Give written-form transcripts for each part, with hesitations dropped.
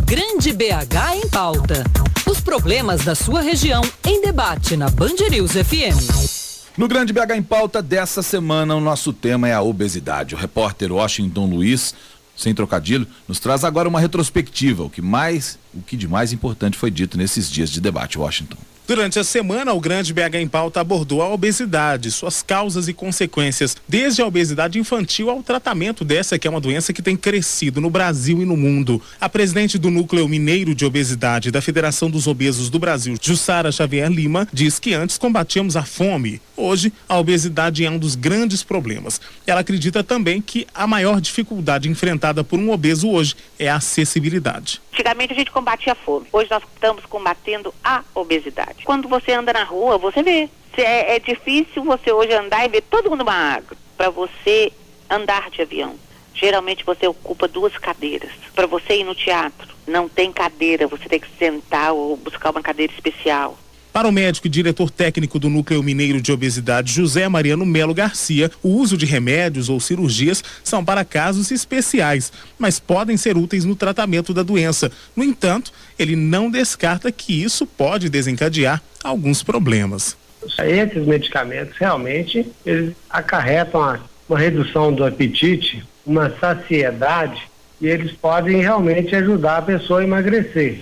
Grande BH em Pauta. Os problemas da sua região em debate na Band News FM. No Grande BH em Pauta dessa semana, o nosso tema é a obesidade. O repórter Washington Luiz, sem trocadilho, nos traz agora uma retrospectiva, o que de mais importante foi dito nesses dias de debate. Washington. Durante a semana, o Grande BH em Pauta abordou a obesidade, suas causas e consequências, desde a obesidade infantil ao tratamento dessa, que é uma doença que tem crescido no Brasil e no mundo. A presidente do Núcleo Mineiro de Obesidade da Federação dos Obesos do Brasil, Jussara Xavier Lima, diz que antes combatíamos a fome. Hoje, a obesidade é um dos grandes problemas. Ela acredita também que a maior dificuldade enfrentada por um obeso hoje é a acessibilidade. Antigamente a gente combatia a fome, hoje nós estamos combatendo a obesidade. Quando você anda na rua, você vê. É difícil você hoje andar e ver todo mundo magro. Para você andar de avião, geralmente você ocupa 2 cadeiras. Para você ir no teatro, não tem cadeira, você tem que sentar ou buscar uma cadeira especial. Para o médico e diretor técnico do Núcleo Mineiro de Obesidade, José Mariano Melo Garcia, o uso de remédios ou cirurgias são para casos especiais, mas podem ser úteis no tratamento da doença. No entanto, ele não descarta que isso pode desencadear alguns problemas. Esses medicamentos realmente eles acarretam uma redução do apetite, uma saciedade, e eles podem realmente ajudar a pessoa a emagrecer.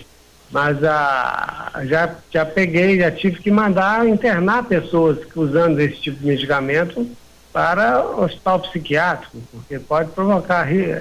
Mas já tive que mandar internar pessoas usando esse tipo de medicamento para o hospital psiquiátrico, porque pode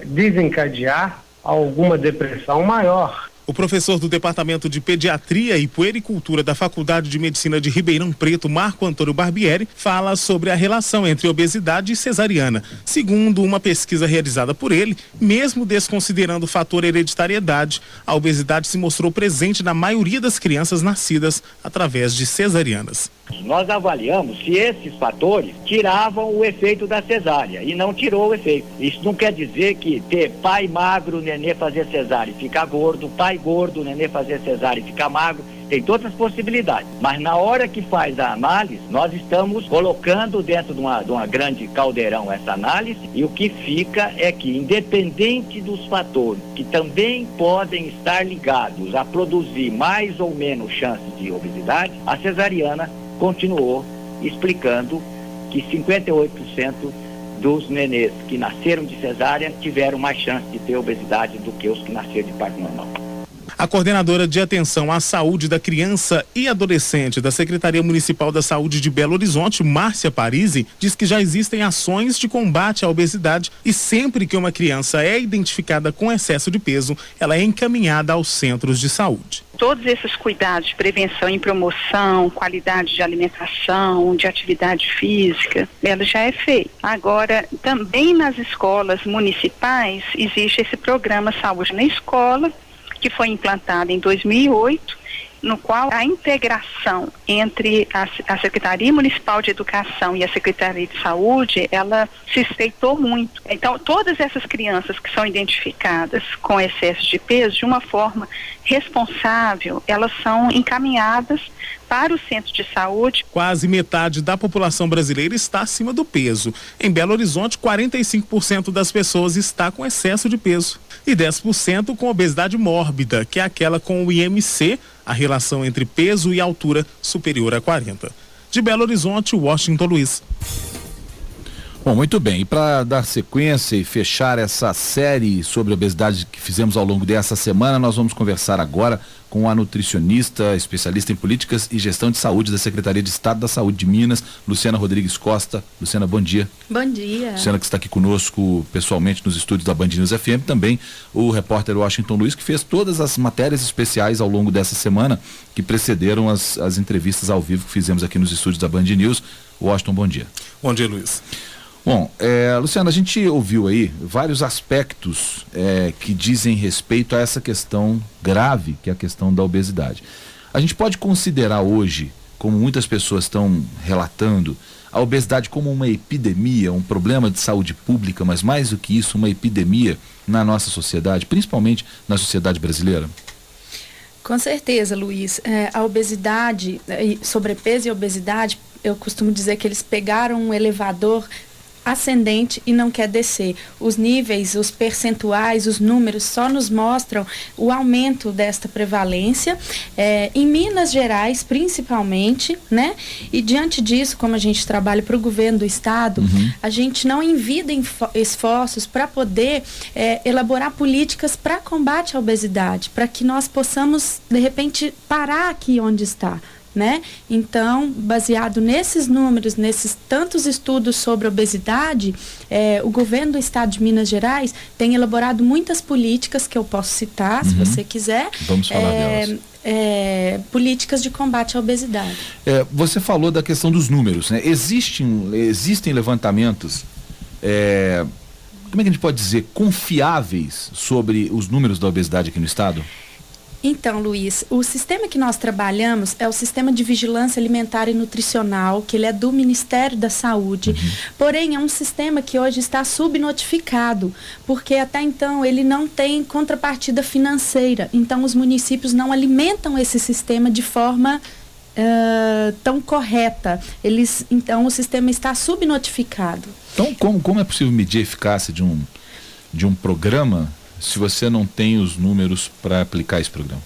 desencadear alguma depressão maior. O professor do Departamento de Pediatria e Puericultura da Faculdade de Medicina de Ribeirão Preto, Marco Antônio Barbieri, fala sobre a relação entre obesidade e cesariana. Segundo uma pesquisa realizada por ele, mesmo desconsiderando o fator hereditariedade, a obesidade se mostrou presente na maioria das crianças nascidas através de cesarianas. Nós avaliamos se esses fatores tiravam o efeito da cesárea e não tirou o efeito. Isso não quer dizer que ter pai magro, nenê fazer cesárea e ficar gordo, pai gordo, nenê fazer cesárea e ficar magro. Tem todas as possibilidades, mas na hora que faz a análise, nós estamos colocando dentro de uma grande caldeirão essa análise, e o que fica é que, independente dos fatores que também podem estar ligados a produzir mais ou menos chances de obesidade, a cesariana continuou explicando que 58% dos nenês que nasceram de cesárea tiveram mais chance de ter obesidade do que os que nasceram de parto normal. A coordenadora de atenção à saúde da criança e adolescente da Secretaria Municipal da Saúde de Belo Horizonte, Márcia Parisi, diz que já existem ações de combate à obesidade e sempre que uma criança é identificada com excesso de peso, ela é encaminhada aos centros de saúde. Todos esses cuidados de prevenção e promoção, qualidade de alimentação, de atividade física, ela já é feita. Agora, também nas escolas municipais existe esse programa Saúde na Escola, que foi implantado em 2008, no qual a integração entre a Secretaria Municipal de Educação e a Secretaria de Saúde, ela se estreitou muito. Então, todas essas crianças que são identificadas com excesso de peso, de uma forma responsável, elas são encaminhadas para o centro de saúde. Quase metade da população brasileira está acima do peso. Em Belo Horizonte, 45% das pessoas está com excesso de peso e 10% com obesidade mórbida, que é aquela com o IMC, a relação entre peso e altura superior a 40. De Belo Horizonte, Washington Luiz. Bom, muito bem. E para dar sequência e fechar essa série sobre obesidade que fizemos ao longo dessa semana, nós vamos conversar agora com a nutricionista, especialista em políticas e gestão de saúde da Secretaria de Estado da Saúde de Minas, Luciana Rodrigues Costa. Luciana, bom dia. Bom dia. Luciana, que está aqui conosco pessoalmente nos estúdios da Band News FM, também o repórter Washington Luiz, que fez todas as matérias especiais ao longo dessa semana que precederam as entrevistas ao vivo que fizemos aqui nos estúdios da Band News. Washington, bom dia. Bom dia, Luiz. Bom, Luciana, a gente ouviu aí vários aspectos que dizem respeito a essa questão grave, que é a questão da obesidade. A gente pode considerar hoje, como muitas pessoas estão relatando, a obesidade como uma epidemia, um problema de saúde pública, mas mais do que isso, uma epidemia na nossa sociedade, principalmente na sociedade brasileira? Com certeza, Luiz. A obesidade, sobrepeso e obesidade, eu costumo dizer que eles pegaram um elevador ascendente e não quer descer. Os níveis, os percentuais, os números só nos mostram o aumento desta prevalência, em Minas Gerais principalmente, né? E diante disso, como a gente trabalha para o governo do estado, a gente não envida esforços para poder elaborar políticas para combate à obesidade, para que nós possamos, de repente, parar aqui onde está. Né? Então, baseado nesses números, nesses tantos estudos sobre obesidade, o governo do estado de Minas Gerais tem elaborado muitas políticas que eu posso citar, se você quiser. Vamos falar delas. Políticas de combate à obesidade. Você falou da questão dos números, né? Existem levantamentos, como é que a gente pode dizer, confiáveis sobre os números da obesidade aqui no estado? Então, Luiz, o sistema que nós trabalhamos é o Sistema de Vigilância Alimentar e Nutricional, que ele é do Ministério da Saúde. Porém, é um sistema que hoje está subnotificado, porque até então ele não tem contrapartida financeira. Então, os municípios não alimentam esse sistema de forma tão correta. Então, o sistema está subnotificado. Então, como é possível medir a eficácia de um programa se você não tem os números para aplicar esse programa?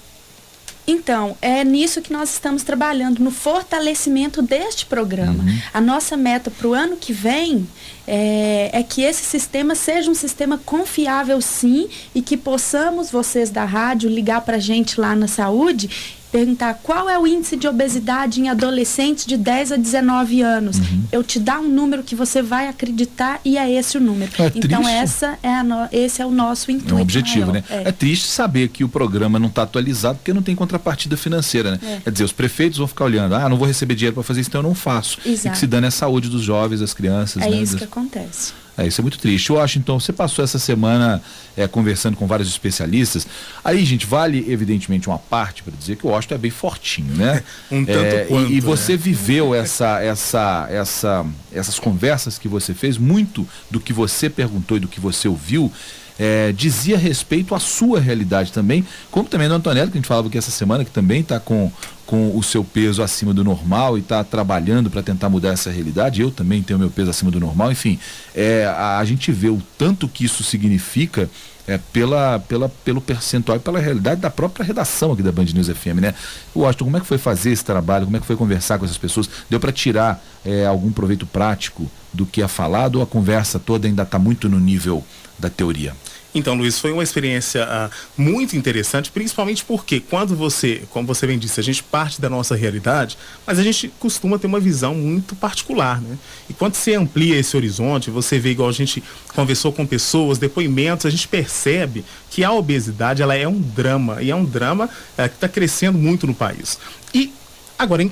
Então, é nisso que nós estamos trabalhando, no fortalecimento deste programa. A nossa meta para o ano que vem é que esse sistema seja um sistema confiável, sim, e que possamos, vocês da rádio, ligar para a gente lá na saúde, perguntar qual é o índice de obesidade em adolescentes de 10 a 19 anos. Eu te dar um número que você vai acreditar e é esse o número. Então, esse é o nosso intuito. É um objetivo, maior, né? É triste saber que o programa não está atualizado porque não tem contrapartida financeira, né? Quer dizer, os prefeitos vão ficar olhando, não vou receber dinheiro para fazer isso, então eu não faço. Exato. E que se dane a saúde dos jovens, das crianças. É né? isso que acontece. Isso é muito triste. Washington, você passou essa semana conversando com vários especialistas. Aí, gente, vale evidentemente uma parte para dizer que o Washington é bem fortinho, né? Tanto quanto, e você viveu essas conversas que você fez, muito do que você perguntou e do que você ouviu, dizia respeito à sua realidade também, como também do Antonello, que a gente falava aqui essa semana, que também está com o seu peso acima do normal e está trabalhando para tentar mudar essa realidade. Eu também tenho meu peso acima do normal. Enfim, a gente vê o tanto que isso significa pelo percentual e pela realidade da própria redação aqui da Band News FM, né? Washington, como é que foi fazer esse trabalho? Como é que foi conversar com essas pessoas? Deu para tirar algum proveito prático do que é falado, ou a conversa toda ainda está muito no nível da teoria? Então, Luiz, foi uma experiência muito interessante, principalmente porque quando como você bem disse, a gente parte da nossa realidade, mas a gente costuma ter uma visão muito particular, né? E quando você amplia esse horizonte, você vê, igual a gente conversou com pessoas, depoimentos, a gente percebe que a obesidade, ela é um drama, e é um drama que está crescendo muito no país. E agora, em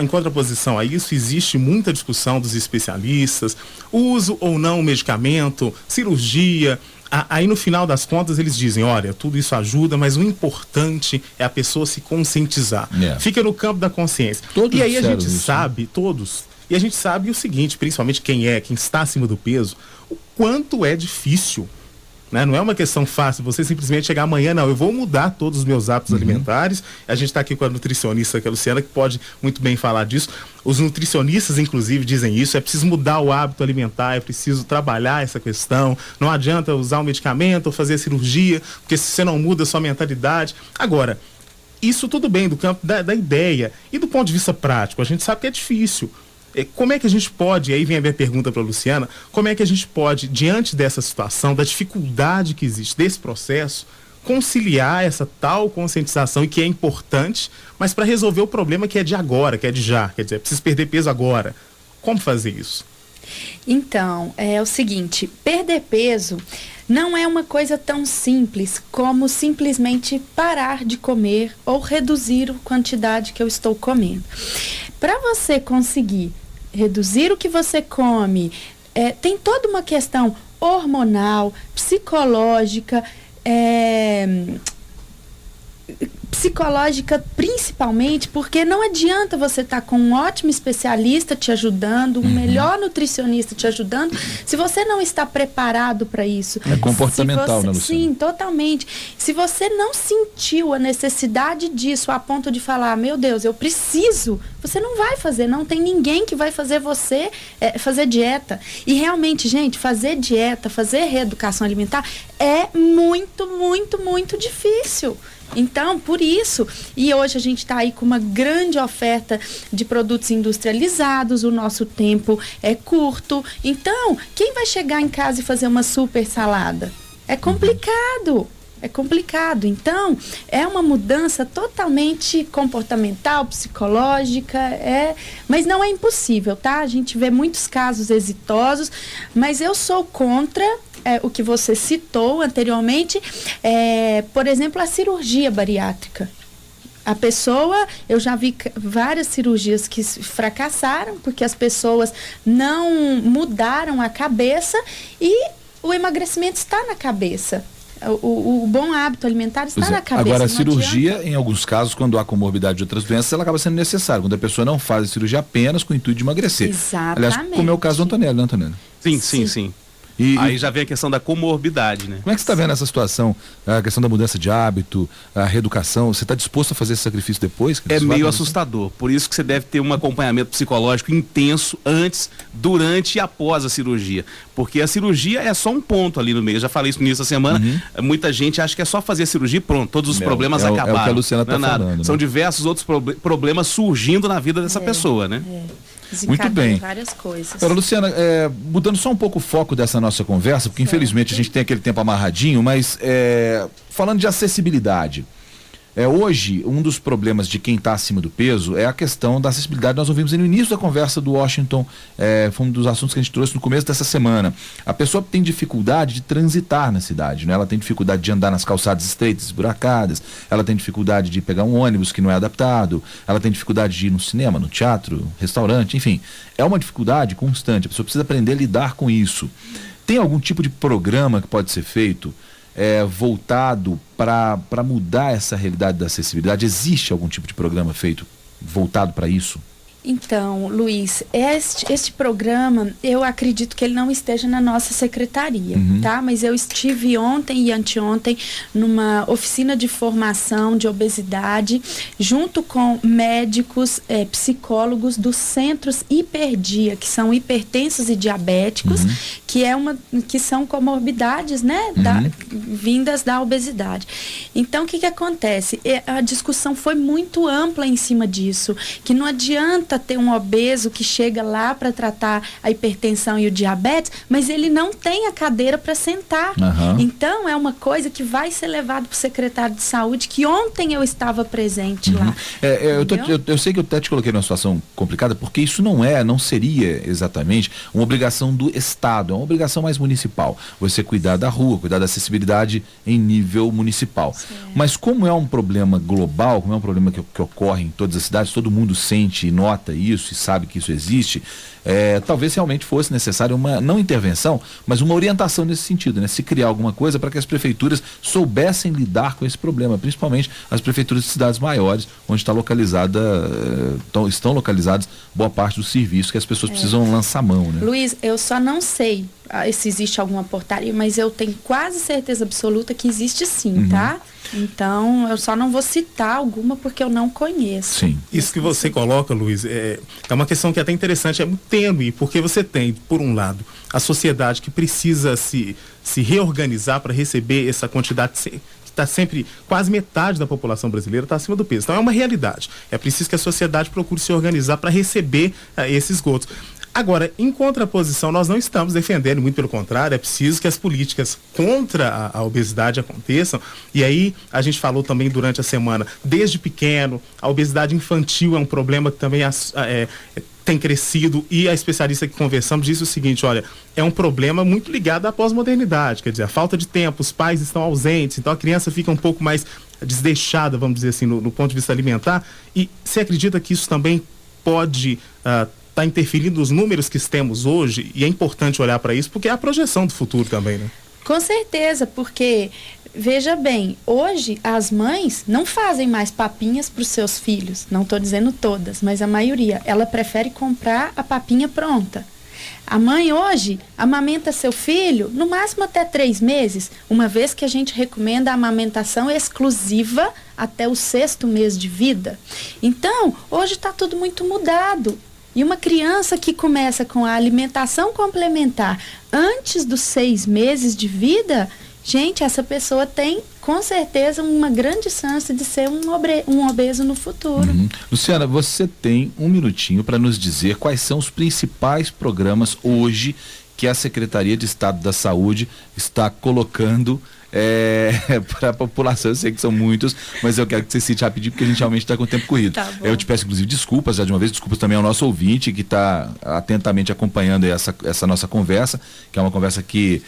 contraposição a isso, existe muita discussão dos especialistas, uso ou não medicamento, cirurgia. Aí, no final das contas, eles dizem, olha, tudo isso ajuda, mas o importante é a pessoa se conscientizar. Fica no campo da consciência. Todos e aí a gente isso, sabe, e a gente sabe o seguinte, principalmente quem está acima do peso, o quanto é difícil. Né? Não é uma questão fácil, você simplesmente chegar amanhã, não, eu vou mudar todos os meus hábitos alimentares. A gente está aqui com a nutricionista, que é a Luciana, que pode muito bem falar disso. Os nutricionistas, inclusive, dizem isso, é preciso mudar o hábito alimentar, é preciso trabalhar essa questão, não adianta usar um medicamento ou fazer cirurgia, porque se você não muda a sua mentalidade. Agora, isso tudo bem do campo da ideia, e do ponto de vista prático, a gente sabe que é difícil. Como é que a gente pode, aí vem a minha pergunta para a Luciana, como é que a gente pode, diante dessa situação, da dificuldade que existe desse processo, conciliar essa tal conscientização, e que é importante, mas para resolver o problema que é de agora, que é de já, quer dizer, preciso perder peso agora. Como fazer isso? Então, é o seguinte, perder peso não é uma coisa tão simples como simplesmente parar de comer ou reduzir a quantidade que eu estou comendo. Para você conseguir reduzir o que você come, tem toda uma questão hormonal, psicológica, psicológica principalmente, porque não adianta você estar com um ótimo especialista te ajudando, um melhor nutricionista te ajudando, se você não está preparado para isso. É comportamental, né, Luciana? Sim, totalmente. Se você não sentiu a necessidade disso a ponto de falar, meu Deus, eu preciso, você não vai fazer, não tem ninguém que vai fazer você fazer dieta. E realmente, gente, fazer dieta, fazer reeducação alimentar é muito, muito, muito difícil. Então, por isso, e hoje a gente está aí com uma grande oferta de produtos industrializados, o nosso tempo é curto. Então, quem vai chegar em casa e fazer uma super salada? É complicado. É complicado. Então, é uma mudança totalmente comportamental, psicológica, mas não é impossível, tá? A gente vê muitos casos exitosos, mas eu sou contra o que você citou anteriormente, por exemplo, a cirurgia bariátrica. A pessoa, eu já vi várias cirurgias que fracassaram porque as pessoas não mudaram a cabeça e o emagrecimento está na cabeça. O bom hábito alimentar está na cabeça. Agora, a cirurgia, em alguns casos, quando há comorbidade de outras doenças, ela acaba sendo necessária. Quando a pessoa não faz a cirurgia apenas com o intuito de emagrecer. Exatamente. Aliás, como é o caso do Antonelli, né, Antonelli? Sim. Aí já vem a questão da comorbidade, né? Como é que você está vendo essa situação, a questão da mudança de hábito, a reeducação? Você está disposto a fazer esse sacrifício depois? É meio assustador, por isso que você deve ter um acompanhamento psicológico intenso antes, durante e após a cirurgia. Porque a cirurgia é só um ponto ali no meio. Eu já falei isso no início da semana. Muita gente acha que é só fazer a cirurgia e pronto, todos os problemas acabaram. É o que a Luciana está falando. Né? São diversos outros problemas surgindo na vida dessa pessoa, né? Muito bem. Várias coisas. Agora, Luciana, mudando só um pouco o foco dessa nossa conversa, porque infelizmente a gente tem aquele tempo amarradinho, mas falando de acessibilidade, hoje um dos problemas de quem está acima do peso é a questão da acessibilidade. Nós ouvimos no início da conversa do Washington, foi um dos assuntos que a gente trouxe no começo dessa semana. A pessoa tem dificuldade de transitar na cidade, né? Ela tem dificuldade de andar nas calçadas estreitas, esburacadas, ela tem dificuldade de pegar um ônibus que não é adaptado, ela tem dificuldade de ir no cinema, no teatro, restaurante, enfim. É uma dificuldade constante, a pessoa precisa aprender a lidar com isso. Tem algum tipo de programa que pode ser feito voltado para mudar essa realidade da acessibilidade? Existe algum tipo de programa feito voltado para isso? Então, Luiz, este programa, eu acredito que ele não esteja na nossa secretaria, tá? Mas eu estive ontem e anteontem numa oficina de formação de obesidade, junto com médicos, psicólogos dos centros Hiperdia, que são hipertensos e diabéticos, que são comorbidades, né? Vindas da obesidade. Então, o que acontece? A discussão foi muito ampla em cima disso, que não adianta ter um obeso que chega lá para tratar a hipertensão e o diabetes, mas ele não tem a cadeira para sentar. Então, é uma coisa que vai ser levado para o secretário de saúde, que ontem eu estava presente lá. Eu sei que eu até te coloquei numa situação complicada, porque isso não seria exatamente uma obrigação do Estado, é uma obrigação mais municipal. Você cuidar da rua, cuidar da acessibilidade em nível municipal. Sim. Mas como é um problema global, como é um problema que ocorre em todas as cidades, todo mundo sente e nota isso e sabe que isso existe, talvez realmente fosse necessário uma, não intervenção, mas uma orientação nesse sentido, né? Se criar alguma coisa para que as prefeituras soubessem lidar com esse problema, principalmente as prefeituras de cidades maiores, onde estão localizados boa parte dos serviços que as pessoas precisam lançar mão, né? Luiz, eu só não sei se existe alguma portaria, mas eu tenho quase certeza absoluta que existe sim, tá? Então, eu só não vou citar alguma porque eu não conheço. Sim. Isso que você coloca, Luiz, é uma questão que é até interessante, é muito tênue, porque você tem, por um lado, a sociedade que precisa se reorganizar para receber essa quantidade que está sempre, quase metade da população brasileira está acima do peso. Então é uma realidade. É preciso que a sociedade procure se organizar para receber esses esgotos. Agora, em contraposição, nós não estamos defendendo, muito pelo contrário, é preciso que as políticas contra a obesidade aconteçam. E aí, a gente falou também durante a semana, desde pequeno, a obesidade infantil é um problema que também tem crescido, e a especialista que conversamos disse o seguinte: olha, é um problema muito ligado à pós-modernidade, quer dizer, a falta de tempo, os pais estão ausentes, então a criança fica um pouco mais desdeixada, vamos dizer assim, no ponto de vista alimentar. E você acredita que isso também pode está interferindo nos números que temos hoje? E é importante olhar para isso, porque é a projeção do futuro também, né? Com certeza, porque veja bem, hoje as mães não fazem mais papinhas para os seus filhos, não estou dizendo todas, mas a maioria, ela prefere comprar a papinha pronta. A mãe hoje amamenta seu filho no máximo até 3 meses, uma vez que a gente recomenda a amamentação exclusiva até o 6º mês de vida. Então, hoje está tudo muito mudado. E uma criança que começa com a alimentação complementar antes dos 6 meses de vida, gente, essa pessoa tem com certeza uma grande chance de ser um obeso no futuro. Luciana, você tem um minutinho para nos dizer quais são os principais programas hoje que a Secretaria de Estado da Saúde está colocando para a população. Eu sei que são muitos, mas eu quero que você cite rapidinho, porque a gente realmente está com o tempo corrido. Tá bom. Eu te peço, inclusive, desculpas, já de uma vez, desculpas também ao nosso ouvinte que está atentamente acompanhando essa nossa conversa, que é uma conversa que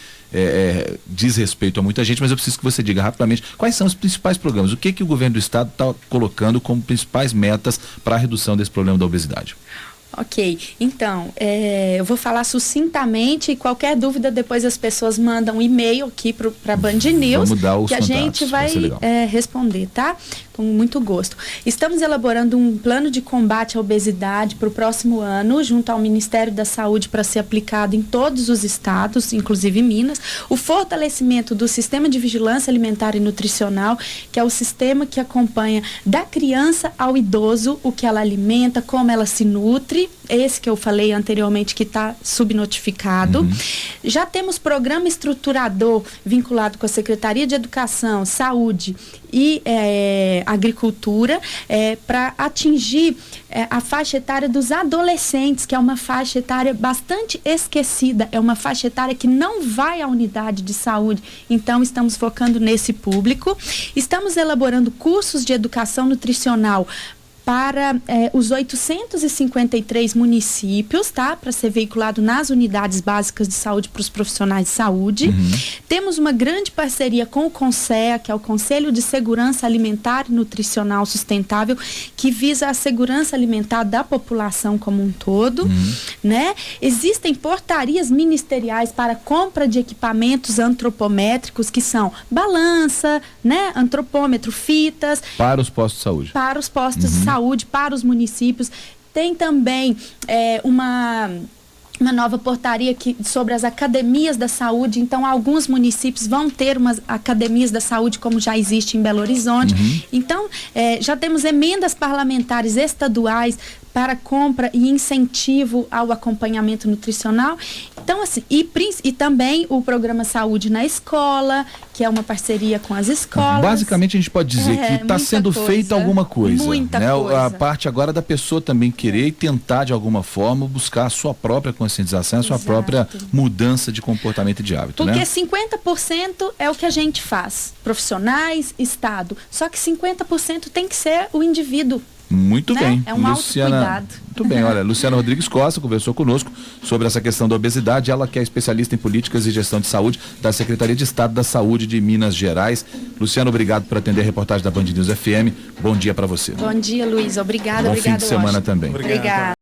diz respeito a muita gente, mas eu preciso que você diga rapidamente quais são os principais programas, o que o governo do estado está colocando como principais metas para a redução desse problema da obesidade. Ok, então, eu vou falar sucintamente e qualquer dúvida depois as pessoas mandam um e-mail aqui para a Band News, que a gente vai responder, tá? Com muito gosto. Estamos elaborando um plano de combate à obesidade para o próximo ano, junto ao Ministério da Saúde, para ser aplicado em todos os estados, inclusive Minas. O fortalecimento do Sistema de Vigilância Alimentar e Nutricional, que é o sistema que acompanha da criança ao idoso, o que ela alimenta, como ela se nutre, esse que eu falei anteriormente que está subnotificado. Já temos programa estruturador vinculado com a Secretaria de Educação, Saúde e Agricultura, para atingir a faixa etária dos adolescentes, que é uma faixa etária bastante esquecida, é uma faixa etária que não vai à unidade de saúde, então estamos focando nesse público. Estamos elaborando cursos de educação nutricional para os 853 municípios, tá? Para ser veiculado nas unidades básicas de saúde para os profissionais de saúde. Temos uma grande parceria com o CONSEA, que é o Conselho de Segurança Alimentar e Nutricional Sustentável, que visa a segurança alimentar da população como um todo, né? Existem portarias ministeriais para compra de equipamentos antropométricos, que são balança, né? Antropômetro, fitas. Para os postos de saúde. Para os postos de saúde, para os municípios. Tem também uma nova portaria sobre as academias da saúde. Então, alguns municípios vão ter umas academias da saúde, como já existe em Belo Horizonte. Então, já temos emendas parlamentares estaduais para compra e incentivo ao acompanhamento nutricional. Então, assim, e também o programa Saúde na Escola, que é uma parceria com as escolas. Basicamente, a gente pode dizer que está sendo feita alguma coisa. Muita né? coisa. A parte agora da pessoa também querer e tentar, de alguma forma, buscar a sua própria conscientização, a sua própria mudança de comportamento e de hábito. Porque né? 50% é o que a gente faz, profissionais, Estado. Só que 50% tem que ser o indivíduo. Muito bem. É um autocuidado. Muito bem, olha, Luciana Rodrigues Costa conversou conosco sobre essa questão da obesidade, ela que é especialista em políticas e gestão de saúde da Secretaria de Estado da Saúde de Minas Gerais. Luciana, obrigado por atender a reportagem da Band News FM. Bom dia para você. Bom dia, Luiz. Obrigada. Bom fim de semana também. Obrigada.